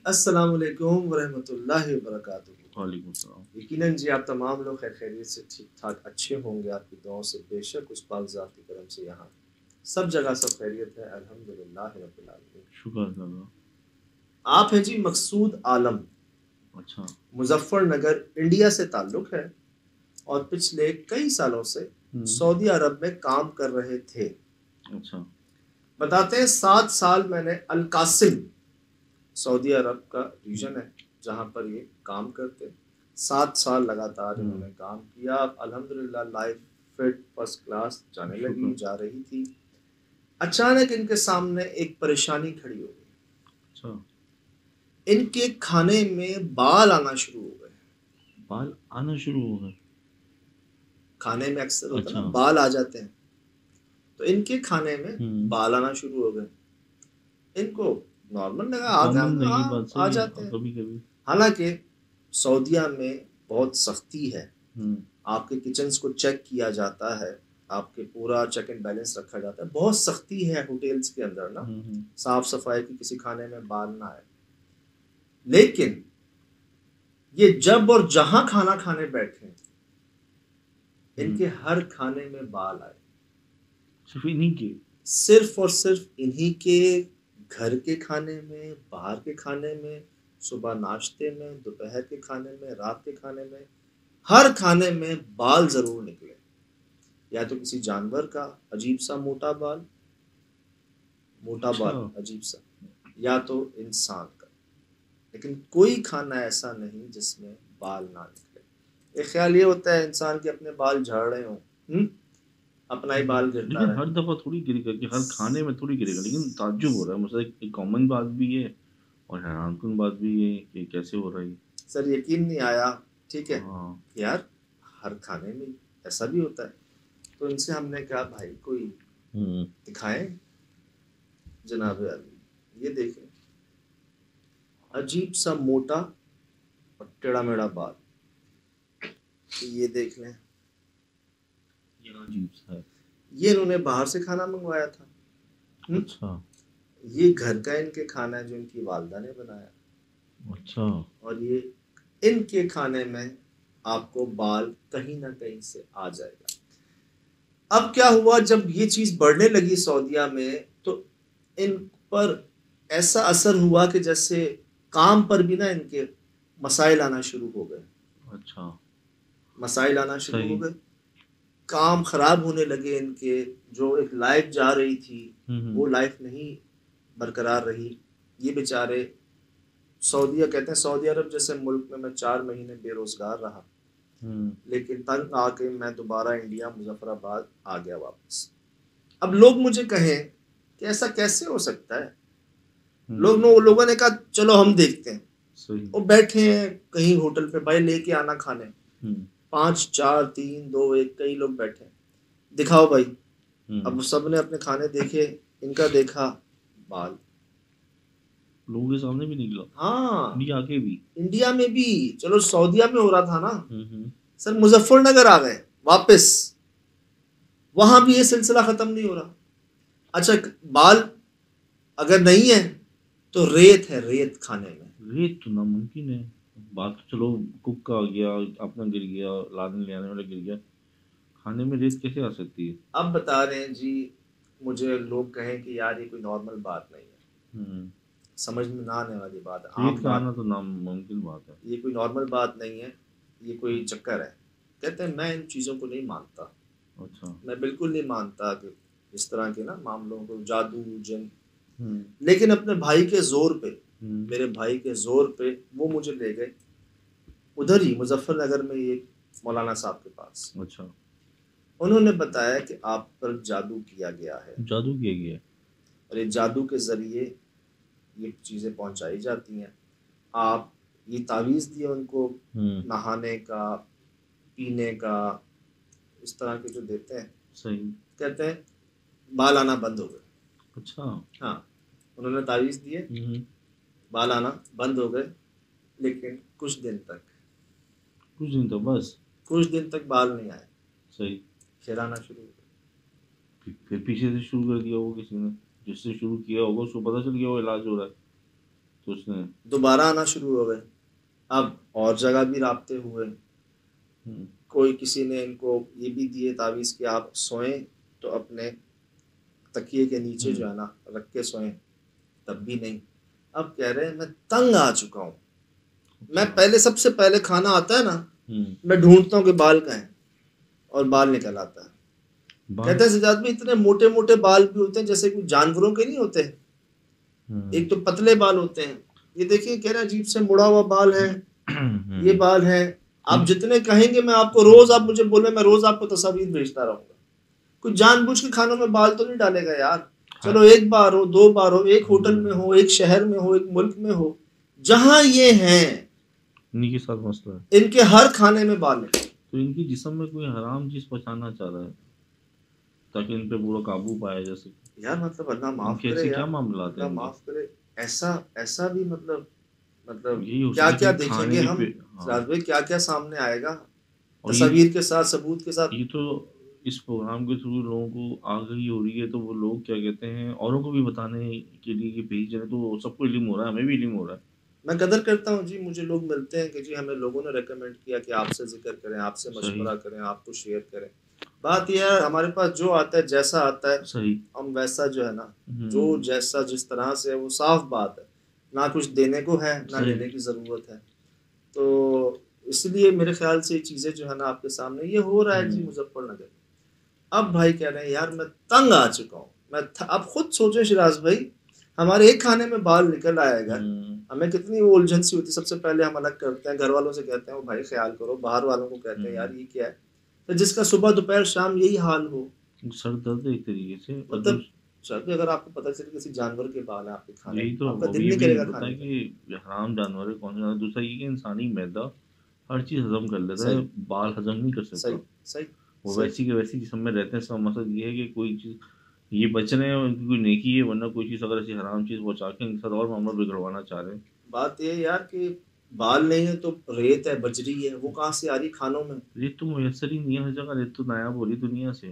अस्सलाम वालेकुम वरहमतुल्लाहि वबरकातुहू। वालेकुम सलाम। यकीनन जी आप तमाम लोग खैर खैरियत से ठीक ठाक अच्छे होंगे, आपकी दुआओं से बेशक उस पाक ज़ात की करम से यहाँ सब जगह सब खैरियत है, अल्हम्दुलिल्लाह रब्बिल आलमीन। शुक्र अल्लाह। आप हैं जी मकसूद आलम, अच्छा। मुजफ्फरनगर, इंडिया से ताल्लुक़ है और पिछले कई सालों से सऊदी अरब में काम कर रहे थे। अच्छा। बताते हैं 7 साल मैंने अल कासिम, सऊदी अरब का रीजन है जहाँ पर ये काम करते, 7 साल लगातार इन्होंने काम किया। अल्हम्दुलिल्लाह लाइफ फिट फर्स्ट क्लास जाने लगी, जा रही थी। अचानक इनके सामने एक परेशानी खड़ी हो गई। अच्छा। इनके खाने में बाल आना शुरू हो गए। बाल आना शुरू हो गए? खाने में अक्सर होता है अच्छा। ना, बाल आ जाते हैं, तो इनके खाने में बाल आना शुरू हो गए। इनको नॉर्मल लगा, कॉमन लगी हाँ बात, आ सही है जाते हैं। कभी कभी। हालांकि सऊदीया में बहुत सख्ती है, आपके किचन्स को चेक किया जाता है, आपके पूरा चेक एंड बैलेंस रखा जाता है, बहुत सख्ती है होटल्स के अंदर ना, साफ सफाई की, किसी खाने में बाल ना आए। लेकिन ये जब और जहां खाना खाने बैठे, इनके हर खाने में बाल आए। सिर्फ इन्हीं के? सिर्फ और सिर्फ इन्हीं के घर के खाने में, बाहर के खाने में, सुबह नाश्ते में, दोपहर के खाने में, रात के खाने में, हर खाने में बाल जरूर निकले। या तो किसी जानवर का अजीब सा मोटा बाल, मोटा अच्छा। बाल अजीब सा, या तो इंसान का, लेकिन कोई खाना ऐसा नहीं जिसमें बाल ना निकले। एक ख्याल ये होता है इंसान के अपने बाल झड़ रहे हों, अपना ही बाल गिरता लेकिन रहे। हर दफा थोड़ी गिरेगा कि हर खाने में थोड़ी गिरेगा, लेकिन ताज्जुब हो रहा है मुझे। एक कॉमन बात भी है और हैरानकुन बात भी है कि कैसे हो रहा है। सर यकीन नहीं आया, ठीक है हाँ। यार, हर खाने में ऐसा भी होता है। तो इनसे हमने कहा भाई कोई दिखाएं जनाब अली, ये देखें अजीब सा मोटा और टेढ़ा मेढ़ा बाल, ये देख लें, अजीब सा है। ये इन्होंने बाहर से खाना मंगवाया था। अच्छा। ये घर का इनके खाना है जो इनकी वालदा ने बनाया। अच्छा। और ये इनके खाने में आपको बाल कहीं ना कहीं से आ जाएगा। अब क्या हुआ, जब ये चीज बढ़ने लगी सऊदीया में, तो इन पर ऐसा असर हुआ कि जैसे काम पर भी ना इनके मसाइल आना शुरू हो गए। अच्छा। मसाइल आना शुरू हो सही। गए, काम खराब होने लगे इनके। जो एक लाइफ जा रही थी वो लाइफ नहीं बरकरार रही। ये बेचारे, सऊदीया कहते हैं सऊदी अरब जैसे मुल्क में मैं 4 महीने बेरोजगार रहा, लेकिन तंग आके मैं दोबारा इंडिया मुजफ्फराबाद आ गया वापस। अब लोग मुझे कहें कि ऐसा कैसे हो सकता है, लोगों ने कहा चलो हम देखते हैं। वो बैठे हैं कहीं होटल पे, भाई लेके आना खाने, 5 4 3 2 1 कई लोग बैठे हैं, दिखाओ भाई। अब सबने अपने खाने देखे, इनका देखा, बाल लोगों के सामने भी निकला। हाँ, इंडिया के भी। इंडिया में भी, चलो सऊदीया में हो रहा था ना, सर मुजफ्फरनगर आ गए वापस, वहां भी ये सिलसिला खत्म नहीं हो रहा। अच्छा, बाल अगर नहीं है तो रेत है, रेत खाने में। रेत तो नामुमकिन है। बात तो चलो कुक का आ गया, अपना गिर गया, लादन ले आने वाला गिर गया, खाने में रेत कैसे आ सकती है? अब बता रहे हैं जी, मुझे लोग कहें कि यार ये कोई नॉर्मल बात नहीं है, समझ में ना आने वाली बात है, रेत आम का बात, आना तो नामुमकिन बात है। ये कोई नॉर्मल बात नहीं है, ये कोई चक्कर है। कहते हैं मैं इन चीज़ों को नहीं मानता। अच्छा। मैं बिल्कुल नहीं मानता कि इस तरह के ना मामलों को, जादू जिन, लेकिन अपने भाई के जोर पे, मेरे भाई के जोर पे वो मुझे ले गए उधर ही मुजफ्फरनगर में, ये मौलाना साहब के पास। अच्छा। उन्होंने बताया कि आप पर जादू किया गया है, जादू किया गया है। और ये जादू के जरिए ये चीज़ें पहुंचाई जाती हैं। आप ये तावीज़ दिए उनको, नहाने का, पीने का, इस तरह के जो देते हैं, सही। कहते हैं बाल आना बंद हो गए। अच्छा। हाँ, उन्होंने तावीज़ दिए, बाल आना बंद हो गए, लेकिन कुछ दिन तक, कुछ दिन तो बस, कुछ दिन तक बाल नहीं आए, सही। फिर आना शुरू हो गए। फिर पीछे से शुरू कर दिया होगा किसी ने, जिससे शुरू किया होगा उसको पता चल गया वो इलाज हो रहा है, तो उसने दोबारा आना शुरू हो गए। अब और जगह भी राब्ते हुए, कोई किसी ने इनको ये भी दिए तावीज़ कि आप सोएं तो अपने तकिए के नीचे जो है ना रख के सोएं, तब भी नहीं। अब कह रहे हैं मैं तंग आ चुका हूँ, मैं पहले सबसे पहले खाना आता है ना, मैं ढूंढता हूँ कि बाल कहाँ है, और बाल निकल आता है। कहते हैं सजाद में इतने मोटे मोटे बाल भी होते हैं जैसे कुछ जानवरों के नहीं होते, एक तो पतले बाल होते हैं, ये देखिए कह रहे अजीब से मुड़ा हुआ बाल है, ये बाल है। आप जितने कहेंगे मैं आपको रोज, आप मुझे बोले मैं रोज आपको तस्वीर भेजता रहूंगा। कुछ जानबूझ के खानों में बाल तो नहीं डालेगा यार। चलो एक बार हो, 2 बार हो, एक होटल में हो, एक शहर में हो, एक मुल्क में हो, जहां ये हैं इन्हीं के साथ मसला है, इनके हर खाने में बाल है। तो इनकी जिस्म में कोई हराम चीज पहुंचाना चाह रहा है ताकि इन पे पूरा काबू पाया जा सके। यार मतलब अल्लाह माफ करे यार, क्या मामला है, अल्लाह माफ करे। ऐसा ऐसा भी मतलब यही क्या क्या देखेंगे हम, भाई क्या क्या सामने आएगा तस्वीर के साथ, सबूत के साथ। ये तो इस प्रोग्राम के थ्रू लोगों को आगाही हो रही है, तो वो लोग क्या कहते हैं औरों को भी बताने के लिए कि भेज रहे हैं, तो सबको इल्म हो रहा है, हमें भी इल्म हो रहा है। मैं कदर करता हूँ जी, मुझे लोग मिलते हैं कि जी हमें लोगों ने रेकमेंड किया कि आपसे जिक्र करें, आपसे मशवरा करें, आपको शेयर करें। बात यह है हमारे पास जो आता है, जैसा आता है सही, हम वैसा जो है ना, जो जैसा जिस तरह से है वो साफ बात है, ना कुछ देने को है ना लेने की ज़रूरत है। तो इसलिए मेरे ख्याल से ये चीज़ें जो है ना आपके सामने ये हो रहा है जी मुजफ्फरनगर। अब भाई कह रहे हैं यार मैं तंग आ चुका हूँ, आप खुद सोचो शिराज भाई, हमारे एक खाने में बाल निकल आएगा, हमें कितनी वो उलझन सी होती है। सबसे पहले हम अलग करते हैं, घर वालों से कहते हैं वो भाई ख्याल करो, बाहर वालों को कहते हैं यार ये क्या है, तो जिसका सुबह दोपहर शाम यही हाल हो, सर दर्द एक तरीके से, मतलब सर अगर आपको पता चले किसी जानवर के बाल है आपके खाने, यही तो आपका दिल नहीं करेगा खाने कि हराम जानवर है कौन सा। दूसरा ये कि इंसानी मैदा हर चीज हजम कर लेता है, बाल हजम नहीं कर सकता। सही वो वैसी के वैसी जिसम में रहते हैं। इसका मकसद ये है कि कोई चीज ये बच रहे हैं, उनकी कोई नेकी है, वरना कोई चीज अगर ऐसी हराम चीज पहुंचा के इनके साथ और मामला बिगड़वाना चाह रहे हैं। बात ये यार कि बाल नहीं है तो रेत है, बजरी है, वो कहाँ से आ रही खानों में? रेत तो मुयसर ही नहीं है हर जगह, रेत तो नायाब हो रही दुनिया से।